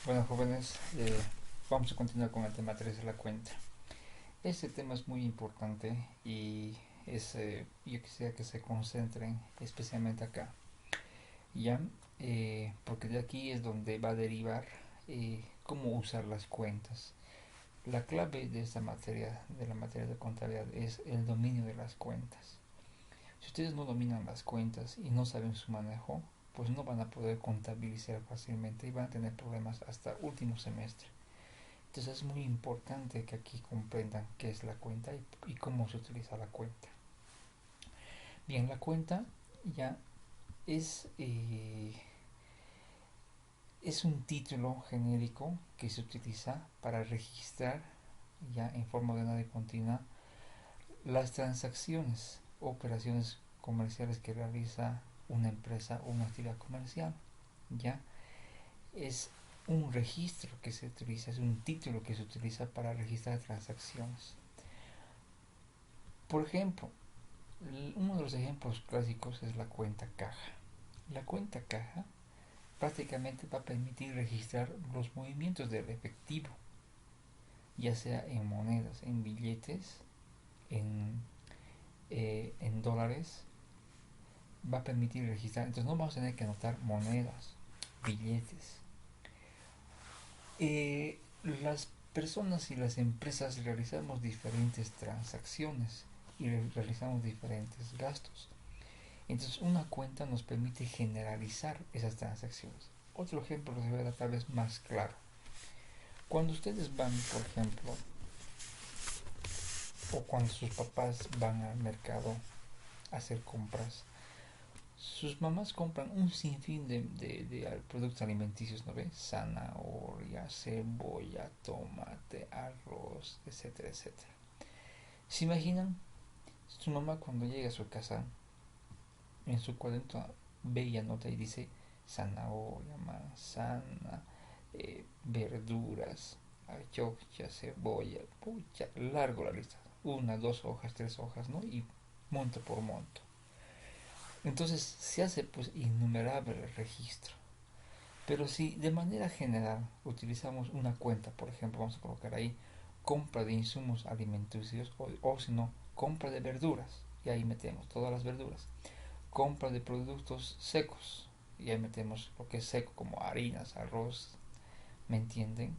Bueno, jóvenes, vamos a continuar con el tema 3 de la cuenta. Este tema es muy importante y yo quisiera que se concentren especialmente acá, ¿ya? Porque de aquí es donde va a derivar cómo usar las cuentas. La clave de esta materia, de la materia de contabilidad, es el dominio de las cuentas. Si ustedes no dominan las cuentas y no saben su manejo, pues no van a poder contabilizar fácilmente y van a tener problemas hasta último semestre. Entonces es muy importante que aquí comprendan qué es la cuenta y cómo se utiliza la cuenta. Bien, la cuenta ya es, eh, es un título genérico que se utiliza para registrar ya en forma ordenada y continua las transacciones o operaciones comerciales que realiza una empresa o una actividad comercial. Ya es un registro que se utiliza, es un título que se utiliza para registrar transacciones. Por ejemplo, uno de los ejemplos clásicos es la cuenta caja. La cuenta caja prácticamente va a permitir registrar los movimientos del efectivo, ya sea en monedas, en billetes, en dólares, va a permitir registrar. Entonces no vamos a tener que anotar monedas, billetes. Las personas y las empresas realizamos diferentes transacciones y realizamos diferentes gastos. Entonces una cuenta nos permite generalizar esas transacciones. Otro ejemplo se verá tal vez más claro. Cuando ustedes van, por ejemplo, o cuando sus papás van al mercado a hacer compras, sus mamás compran un sinfín de productos alimenticios, ¿no ves? Zanahoria, cebolla, tomate, arroz, etcétera, etcétera. ¿Se imaginan? Su mamá cuando llega a su casa, en su cuaderno ve y anota y dice zanahoria, manzana, verduras, ayocha, cebolla, pucha, largo la lista, una, dos hojas, tres hojas, ¿no? Y monto por monto. Entonces se hace pues innumerable el registro. Pero si de manera general utilizamos una cuenta, por ejemplo, vamos a colocar ahí compra de insumos alimenticios o si no, compra de verduras, y ahí metemos todas las verduras. Compra de productos secos, y ahí metemos lo que es seco como harinas, arroz, ¿me entienden?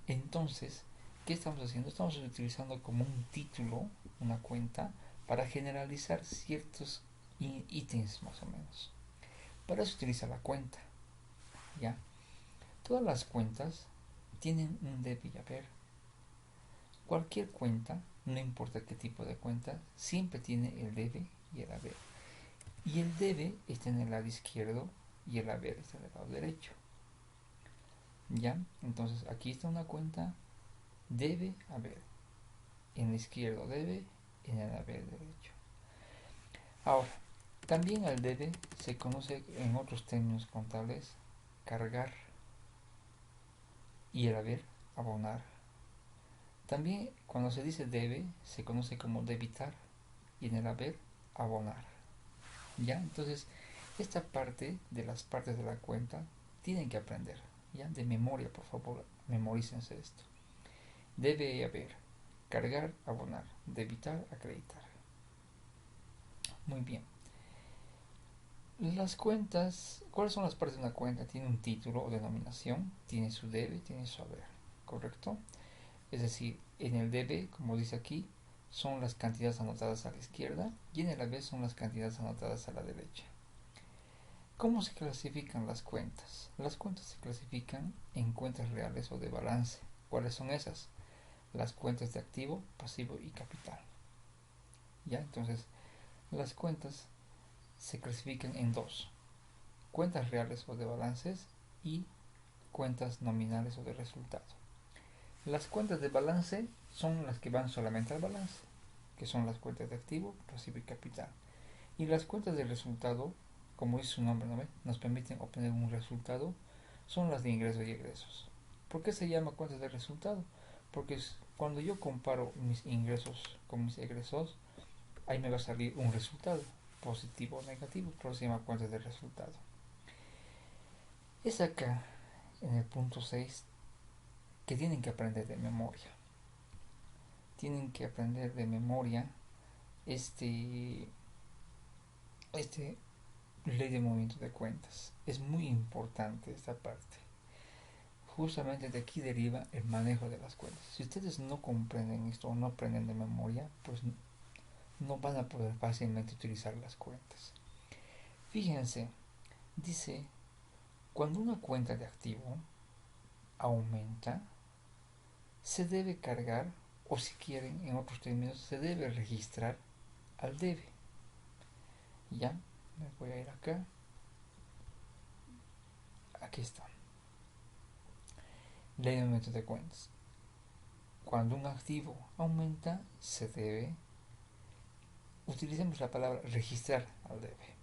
Entonces, ¿qué estamos haciendo? Estamos utilizando como un título, una cuenta, para generalizar ciertos ítems más o menos. Para eso se utiliza la cuenta, ¿ya? Todas las cuentas tienen un debe y haber. Cualquier cuenta, no importa qué tipo de cuenta, siempre tiene el debe y el haber. Y el debe está en el lado izquierdo y el haber está en el lado derecho. ¿Ya? Entonces aquí está una cuenta, debe haber. En el izquierdo debe, en el haber derecho. Ahora, también al debe se conoce en otros términos contables cargar y el haber abonar. También cuando se dice debe se conoce como debitar y en el haber abonar. ¿Ya? Entonces, esta parte de las partes de la cuenta tienen que aprender. ¿Ya? De memoria, por favor, memorícense esto. Debe haber, cargar, abonar, debitar, acreditar. Muy bien. Las cuentas, ¿cuáles son las partes de una cuenta? Tiene un título o denominación, tiene su debe, tiene su haber, ¿correcto? Es decir, en el debe, como dice aquí, son las cantidades anotadas a la izquierda y en el haber son las cantidades anotadas a la derecha. ¿Cómo se clasifican las cuentas? Las cuentas se clasifican en cuentas reales o de balance. ¿Cuáles son esas? Las cuentas de activo, pasivo y capital. ¿Ya? Entonces, las cuentas se clasifican en dos: cuentas reales o de balances y cuentas nominales o de resultado. Las cuentas de balance son las que van solamente al balance, que son las cuentas de activo, pasivo y capital. Y las cuentas de resultado, como dice su nombre, ¿no ve? Nos permiten obtener un resultado, son las de ingresos y egresos. ¿Por qué se llama cuentas de resultado? Porque cuando yo comparo mis ingresos con mis egresos, ahí me va a salir un resultado, positivo o negativo, por eso se llama cuentas de resultado. Es acá en el punto 6 que tienen que aprender de memoria. Tienen que aprender de memoria este, este ley de movimiento de cuentas. Es muy importante esta parte. Justamente de aquí deriva el manejo de las cuentas. Si ustedes no comprenden esto o no aprenden de memoria, pues no van a poder fácilmente utilizar las cuentas. Fíjense, dice, cuando una cuenta de activo aumenta, se debe cargar, o si quieren, en otros términos, se debe registrar al debe. Ya, me voy a ir acá. Aquí está. Ley de movimiento de cuentas. Cuando un activo aumenta, se debe, utilicemos la palabra registrar al debe.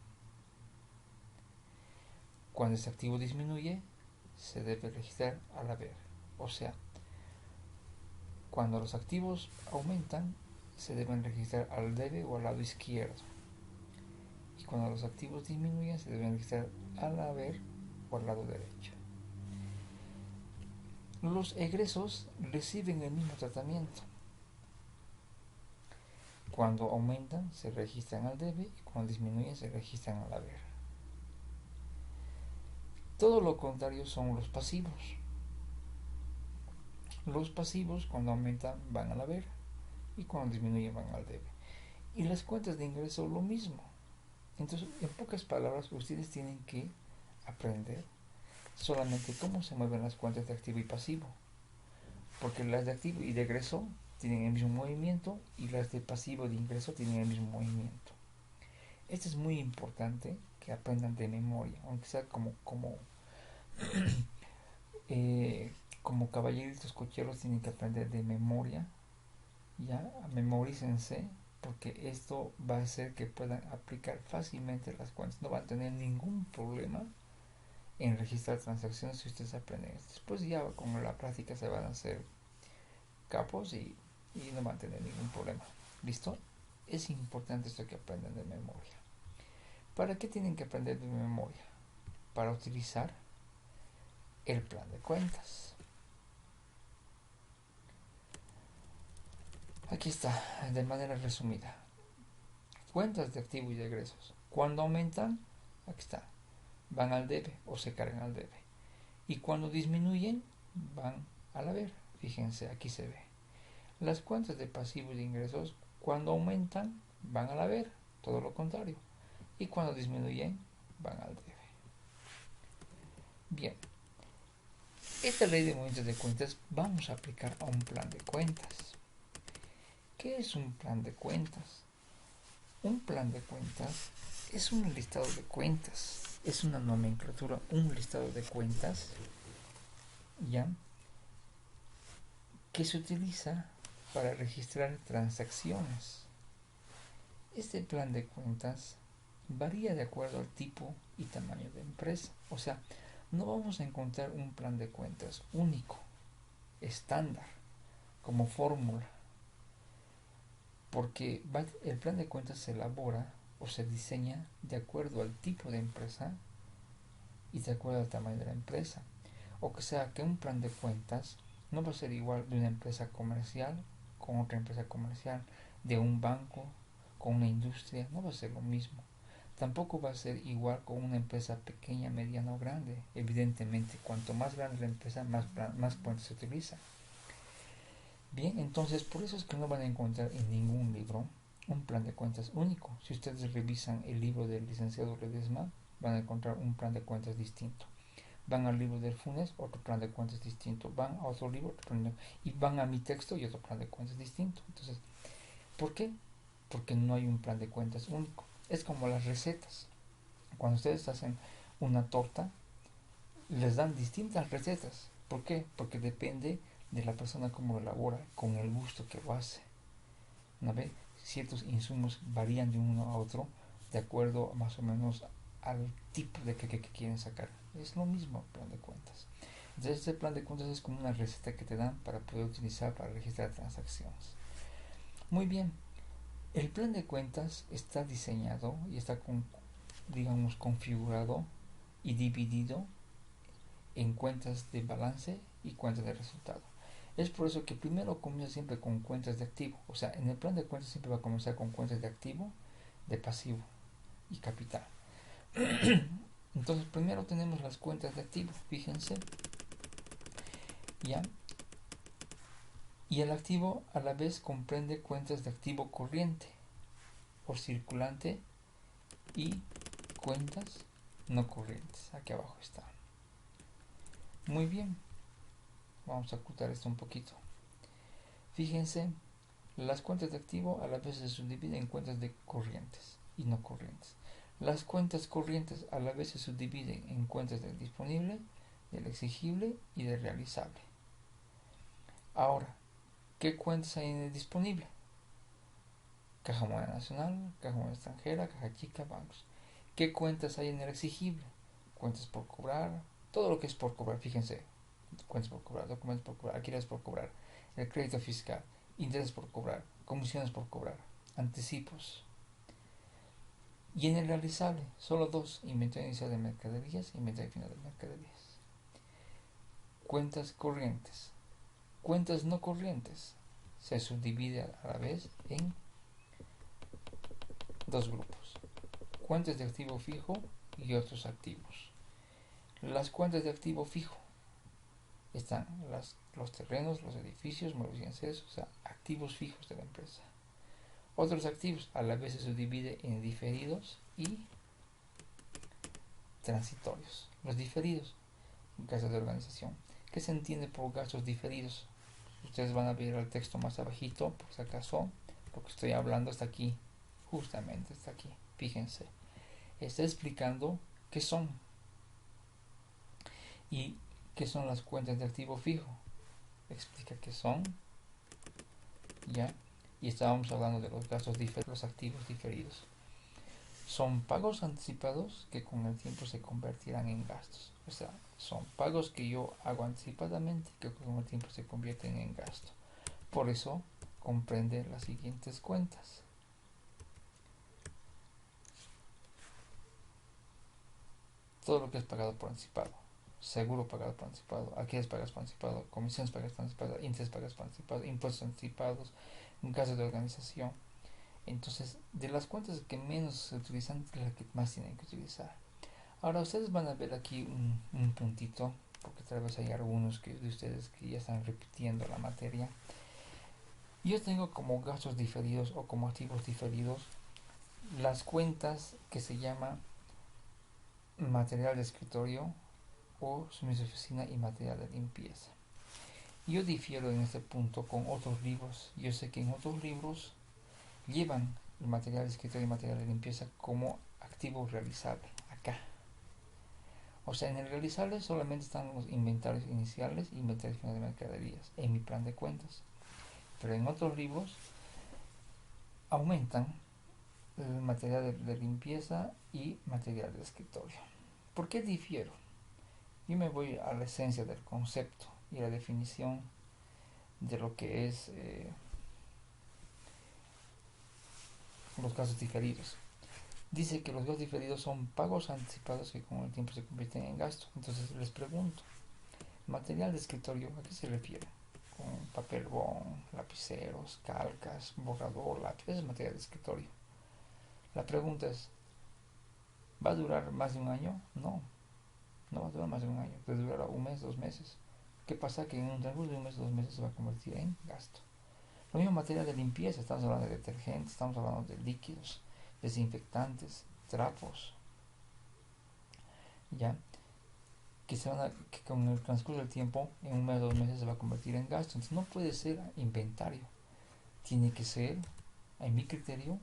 Cuando ese activo disminuye, se debe registrar al haber. O sea, cuando los activos aumentan, se deben registrar al debe o al lado izquierdo. Y cuando los activos disminuyen, se deben registrar al haber o al lado derecho. Los egresos reciben el mismo tratamiento. Cuando aumentan, se registran al debe y cuando disminuyen, se registran al haber. Todo lo contrario son los pasivos. Los pasivos, cuando aumentan, van al haber y cuando disminuyen, van al debe. Y las cuentas de ingreso, lo mismo. Entonces, en pocas palabras, ustedes tienen que aprender solamente cómo se mueven las cuentas de activo y pasivo. Porque las de activo y de egreso tienen el mismo movimiento y las de pasivo y de ingreso tienen el mismo movimiento. Esto es muy importante que aprendan de memoria, aunque sea como caballeritos cocheros tienen que aprender de memoria. Ya, memorícense, porque esto va a hacer que puedan aplicar fácilmente las cuentas. No van a tener ningún problema en registrar transacciones si ustedes aprenden esto. Después ya con la práctica se van a hacer capos y no van a tener ningún problema. ¿Listo? Es importante esto que aprendan de memoria. ¿Para qué tienen que aprender de memoria? Para utilizar el plan de cuentas. Aquí está, de manera resumida. Cuentas de activo y de egresos. Cuando aumentan, aquí está, van al debe o se cargan al debe. Y cuando disminuyen, van al haber. Fíjense, aquí se ve. Las cuentas de pasivo y de ingresos, cuando aumentan, van al haber. Todo lo contrario. Y cuando disminuyen, van al debe. Bien, esta ley de movimientos de cuentas vamos a aplicar a un plan de cuentas. ¿Qué es un plan de cuentas? Un plan de cuentas es un listado de cuentas, es una nomenclatura, un listado de cuentas, ¿ya? Que se utiliza para registrar transacciones. Este plan de cuentas varía de acuerdo al tipo y tamaño de empresa. O sea, no vamos a encontrar un plan de cuentas único, estándar, como fórmula, porque el plan de cuentas se elabora o se diseña de acuerdo al tipo de empresa y de acuerdo al tamaño de la empresa. O sea que un plan de cuentas no va a ser igual de una empresa comercial con otra empresa comercial, de un banco con una industria, no va a ser lo mismo. Tampoco va a ser igual con una empresa pequeña, mediana o grande. Evidentemente, cuanto más grande la empresa, más cuentas se utiliza. Bien, entonces por eso es que no van a encontrar en ningún libro un plan de cuentas único. Si ustedes revisan el libro del licenciado Ledesma, van a encontrar un plan de cuentas distinto. Van al libro del Funes, otro plan de cuentas distinto. Van a otro libro, otro plan de, y van a mi texto y otro plan de cuentas distinto. Entonces, ¿por qué? Porque no hay un plan de cuentas único. Es como las recetas. Cuando ustedes hacen una torta, les dan distintas recetas. ¿Por qué? Porque depende de la persona cómo lo elabora, con el gusto que lo hace. ¿No ve? Ciertos insumos varían de uno a otro de acuerdo más o menos al tipo de que quieren sacar. Es lo mismo el plan de cuentas. Entonces este plan de cuentas es como una receta que te dan para poder utilizar para registrar transacciones. Muy bien, el plan de cuentas está diseñado y está digamos configurado y dividido en cuentas de balance y cuentas de resultado. Es por eso que primero comienza siempre con cuentas de activo. O sea, en el plan de cuentas siempre va a comenzar con cuentas de activo, de pasivo y capital. Entonces primero tenemos las cuentas de activo, fíjense, ¿ya? Y el activo a la vez comprende cuentas de activo corriente o circulante y cuentas no corrientes. Aquí abajo está. Muy bien, vamos a ocultar esto un poquito. Fíjense, las cuentas de activo a la vez se subdividen en cuentas de corrientes y no corrientes. Las cuentas corrientes a la vez se subdividen en cuentas del disponible, del exigible y del realizable. Ahora, ¿qué cuentas hay en el disponible? Caja moneda nacional, caja moneda extranjera, caja chica, bancos. ¿Qué cuentas hay en el exigible? Cuentas por cobrar, todo lo que es por cobrar, fíjense, cuentas por cobrar, documentos por cobrar, alquileres por cobrar, el crédito fiscal, intereses por cobrar, comisiones por cobrar, anticipos. Y en el realizable, solo dos: inventario inicial de mercaderías e inventario final de mercaderías. Cuentas corrientes. Cuentas no corrientes se subdivide a la vez en dos grupos: cuentas de activo fijo y otros activos. Las cuentas de activo fijo están los terrenos, los edificios, muebles y enseres, o sea, activos fijos de la empresa. Otros activos a la vez se subdivide en diferidos y transitorios. Los diferidos, gastos de organización. ¿Qué se entiende por gastos diferidos? Ustedes van a ver el texto más abajito, por si acaso, lo que estoy hablando está aquí, justamente está aquí. Fíjense, está explicando qué son y qué son las cuentas de activo fijo. Explica qué son, ya. Y estábamos hablando de los gastos diferidos, los activos diferidos. Son pagos anticipados que con el tiempo se convertirán en gastos. O sea, son pagos que yo hago anticipadamente que con el tiempo se convierten en gasto. Por eso comprende las siguientes cuentas. Todo lo que es pagado por anticipado. Seguro pagado por anticipado, alquileres pagados por anticipado, comisiones pagadas por anticipado, intereses pagados por anticipado, impuestos anticipados, gastos de organización. Entonces, de las cuentas que menos se utilizan, es la que más tienen que utilizar. Ahora, ustedes van a ver aquí un puntito, porque tal vez hay algunos de ustedes que ya están repitiendo la materia. Yo tengo como gastos diferidos o como activos diferidos las cuentas que se llama material de escritorio o suministro de oficina y material de limpieza. Yo difiero en este punto con otros libros. Yo sé que en otros libros llevan el material de escritorio y material de limpieza como activo realizable. Acá. O sea, en el realizable solamente están los inventarios iniciales e inventarios finales de mercaderías en mi plan de cuentas. Pero en otros libros aumentan el material de limpieza y material de escritorio. ¿Por qué difiero? Yo me voy a la esencia del concepto y a la definición de lo que es los gastos diferidos. Dice que los gastos diferidos son pagos anticipados que con el tiempo se convierten en gasto. Entonces les pregunto, material de escritorio, ¿a qué se refiere? Con papel bond, lapiceros, calcas, borrador, lápiz, es material de escritorio. La pregunta es, ¿va a durar más de un año? No, no va a durar más de un año, puede durar un mes, 2 meses. ¿Qué pasa? Que en un transcurso de un mes, 2 meses se va a convertir en gasto. Lo mismo materia de limpieza, estamos hablando de detergentes, estamos hablando de líquidos, desinfectantes, trapos, ya, que con el transcurso del tiempo, en un mes, 2 meses se va a convertir en gasto. Entonces no puede ser inventario, tiene que ser, en mi criterio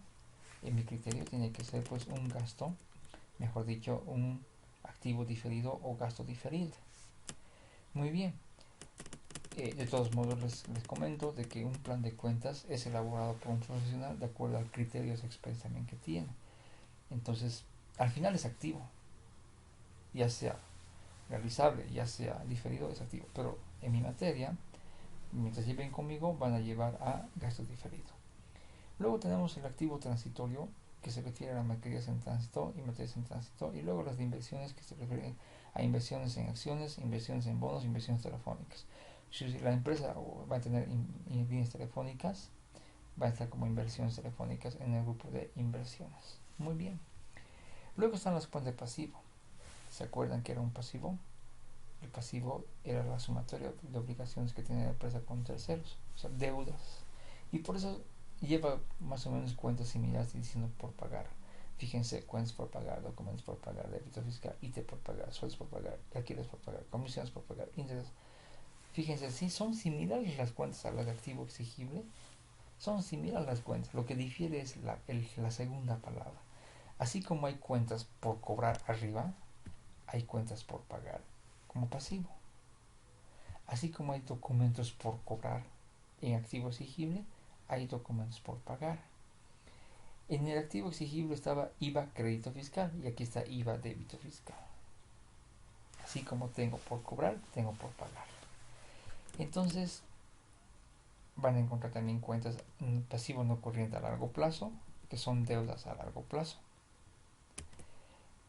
tiene que ser pues un gasto, mejor dicho, un activo diferido o gasto diferido. Muy bien. De todos modos les comento de que un plan de cuentas es elaborado por un profesional de acuerdo al criterio de experiencia también que tiene. Entonces, al final es activo, ya sea realizable, ya sea diferido, es activo. Pero en mi materia, mientras lleven conmigo, van a llevar a gasto diferido. Luego tenemos el activo transitorio, que se refiere a las materias en tránsito y materias en tránsito, y luego las de inversiones, que se refieren Hay inversiones en acciones, inversiones en bonos, inversiones telefónicas. Si la empresa va a tener líneas telefónicas, va a estar como inversiones telefónicas en el grupo de inversiones. Muy bien. Luego están las cuentas de pasivo. ¿Se acuerdan que era un pasivo? El pasivo era la sumatoria de obligaciones que tiene la empresa con terceros, o sea, deudas. Y por eso lleva más o menos cuentas similares diciendo por pagar. Fíjense, cuentas por pagar, documentos por pagar, débito fiscal, IT por pagar, sueldos por pagar, alquileres por pagar, comisiones por pagar, intereses. Fíjense, sí, son similares las cuentas a las de activo exigible, son similares las cuentas. Lo que difiere es la segunda palabra. Así como hay cuentas por cobrar arriba, hay cuentas por pagar como pasivo. Así como hay documentos por cobrar en activo exigible, hay documentos por pagar. En el activo exigible estaba IVA crédito fiscal y aquí está IVA débito fiscal. Así como tengo por cobrar, tengo por pagar. Entonces van a encontrar también cuentas pasivo no corriente a largo plazo, que son deudas a largo plazo.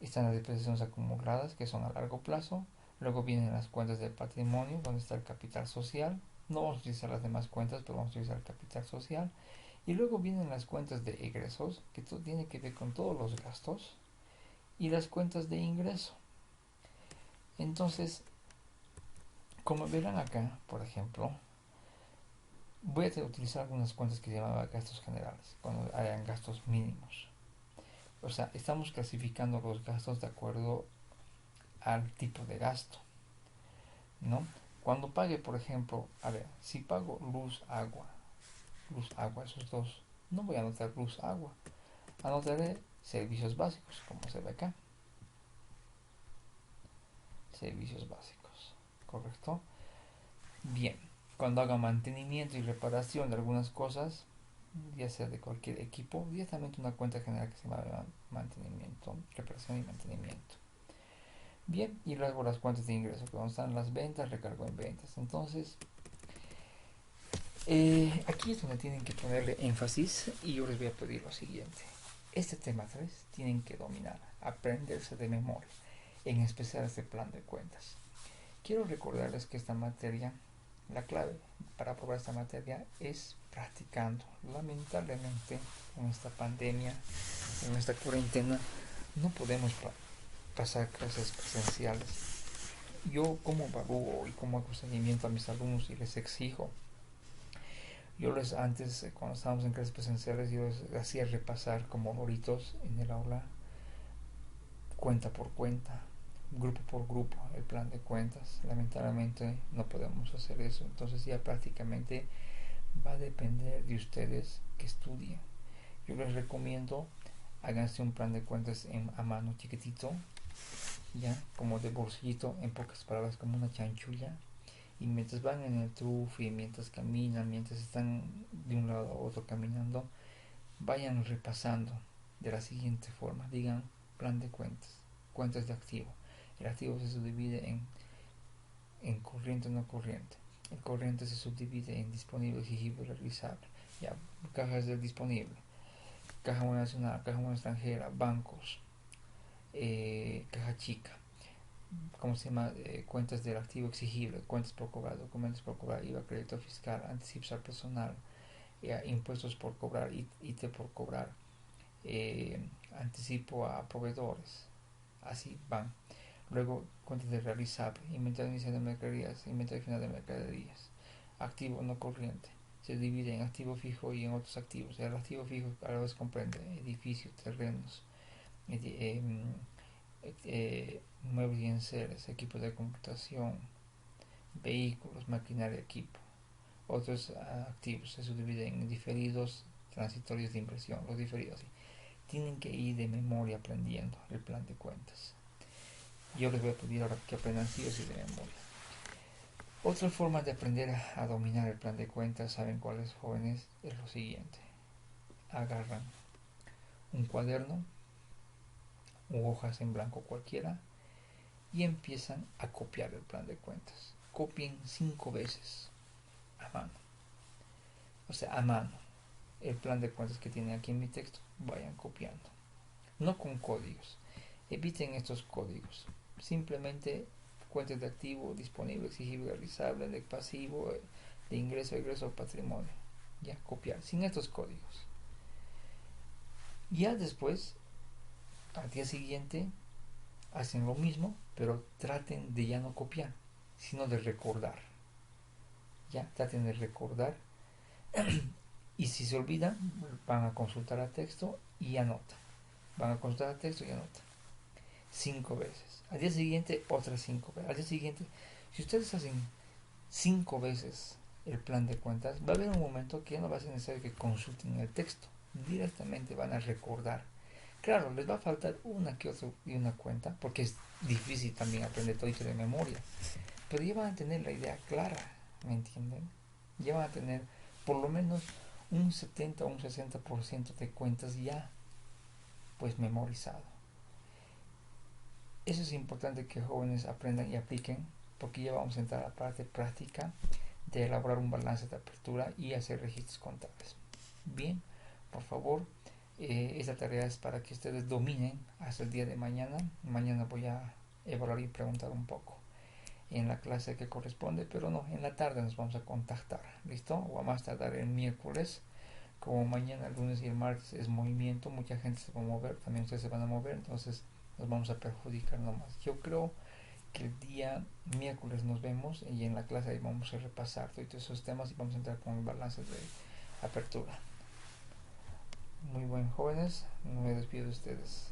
Están las depreciaciones acumuladas, que son a largo plazo. Luego vienen las cuentas del patrimonio, donde está el capital social. No vamos a utilizar las demás cuentas, pero vamos a utilizar el capital social. Y luego vienen las cuentas de egresos, que tiene que ver con todos los gastos. Y las cuentas de ingreso. Entonces, como verán acá, por ejemplo, voy a utilizar algunas cuentas que se llamaban gastos generales, cuando hayan gastos mínimos. O sea, estamos clasificando los gastos de acuerdo al tipo de gasto, ¿no? Cuando pague, por ejemplo, a ver, si pago luz, agua, esos dos, no voy a anotar luz, agua, anotaré servicios básicos, como se ve acá, servicios básicos, ¿correcto? Bien, cuando haga mantenimiento y reparación de algunas cosas, ya sea de cualquier equipo, directamente una cuenta general que se llama mantenimiento, reparación y mantenimiento. Bien, y luego las cuentas de ingreso, que donde están las ventas, recargo en ventas. Entonces, aquí es donde tienen que ponerle énfasis y yo les voy a pedir lo siguiente. Este tema 3 tienen que dominar, aprenderse de memoria, en especial este plan de cuentas. Quiero recordarles que esta materia, la clave para aprobar esta materia es practicando. Lamentablemente, en esta pandemia, en esta cuarentena, no podemos pasar clases presenciales. Yo como evalúo y como hago seguimiento a mis alumnos y les exijo. Yo les antes, cuando estábamos en clases presenciales, yo les hacía repasar como loritos en el aula, cuenta por cuenta, grupo por grupo, el plan de cuentas. Lamentablemente no podemos hacer eso. Entonces ya prácticamente va a depender de ustedes que estudien. Yo les recomiendo háganse un plan de cuentas a mano chiquitito, ya como de bolsillito, en pocas palabras como una chanchulla, y mientras van en el trufe, mientras caminan, mientras están de un lado a otro caminando, vayan repasando de la siguiente forma. Digan plan de cuentas, cuentas de activo. El activo se subdivide en corriente o no corriente. El corriente se subdivide en disponible, exigible, realizable. Ya, cajas del disponible, caja moneda nacional, caja moneda extranjera, bancos, caja chica, ¿cómo se llama? Cuentas del activo exigible, cuentas por cobrar, documentos por cobrar, IVA, crédito fiscal, anticipos al personal, impuestos por cobrar, IT por cobrar, anticipo a proveedores, así van. Luego, cuentas de realizable, inventario inicial de mercaderías, inventario final de mercaderías, activo no corriente. Se divide en activo fijo y en otros activos. El activo fijo a la vez comprende edificios, terrenos, muebles y enseres, equipos de computación, vehículos, maquinaria, equipo. Otros activos se subdividen en diferidos, transitorios de inversión. Los diferidos, sí. Tienen que ir de memoria aprendiendo el plan de cuentas. Yo les voy a pedir ahora que aprendan sí o sí de memoria. Otra forma de aprender a dominar el plan de cuentas, ¿saben cuáles, jóvenes? Es lo siguiente. Agarran un cuaderno u hojas en blanco cualquiera y empiezan a copiar el plan de cuentas. Copien 5 veces a mano. O sea, a mano. El plan de cuentas que tienen aquí en mi texto, vayan copiando. No con códigos. Eviten estos códigos. simplemente cuentas de activo, disponible, exigible, realizable, de pasivo, de ingreso, egreso, patrimonio. Ya, copiar, sin estos códigos. Ya después, al día siguiente, hacen lo mismo, pero traten de ya no copiar, sino de recordar. Ya, traten de recordar. Y si se olvidan, van a consultar a texto y anotan. Van a consultar a texto y anotan. 5 veces. Al día siguiente, otras 5 veces. Al día siguiente, si ustedes hacen 5 veces el plan de cuentas, va a haber un momento que ya no va a ser necesario que consulten el texto. Directamente van a recordar. Claro, les va a faltar una que otra y una cuenta, porque es difícil también aprender todo esto de memoria. Pero ya van a tener la idea clara, ¿me entienden? Ya van a tener por lo menos un 70 o un 60% de cuentas ya pues memorizado. Eso es importante que jóvenes aprendan y apliquen, porque ya vamos a entrar a la parte práctica de elaborar un balance de apertura y hacer registros contables. Bien, por favor, esta tarea es para que ustedes dominen hasta el día de mañana. Mañana voy a evaluar y preguntar un poco en la clase que corresponde, pero no, en la tarde nos vamos a contactar, ¿listo? O a más tardar el miércoles. Como mañana, el lunes y el martes es movimiento, mucha gente se va a mover, también ustedes se van a mover, entonces nos vamos a perjudicar nomás. Yo creo que el día miércoles nos vemos y en la clase ahí vamos a repasar todos esos temas y vamos a entrar con el balance de apertura. Muy buen, jóvenes, me despido de ustedes.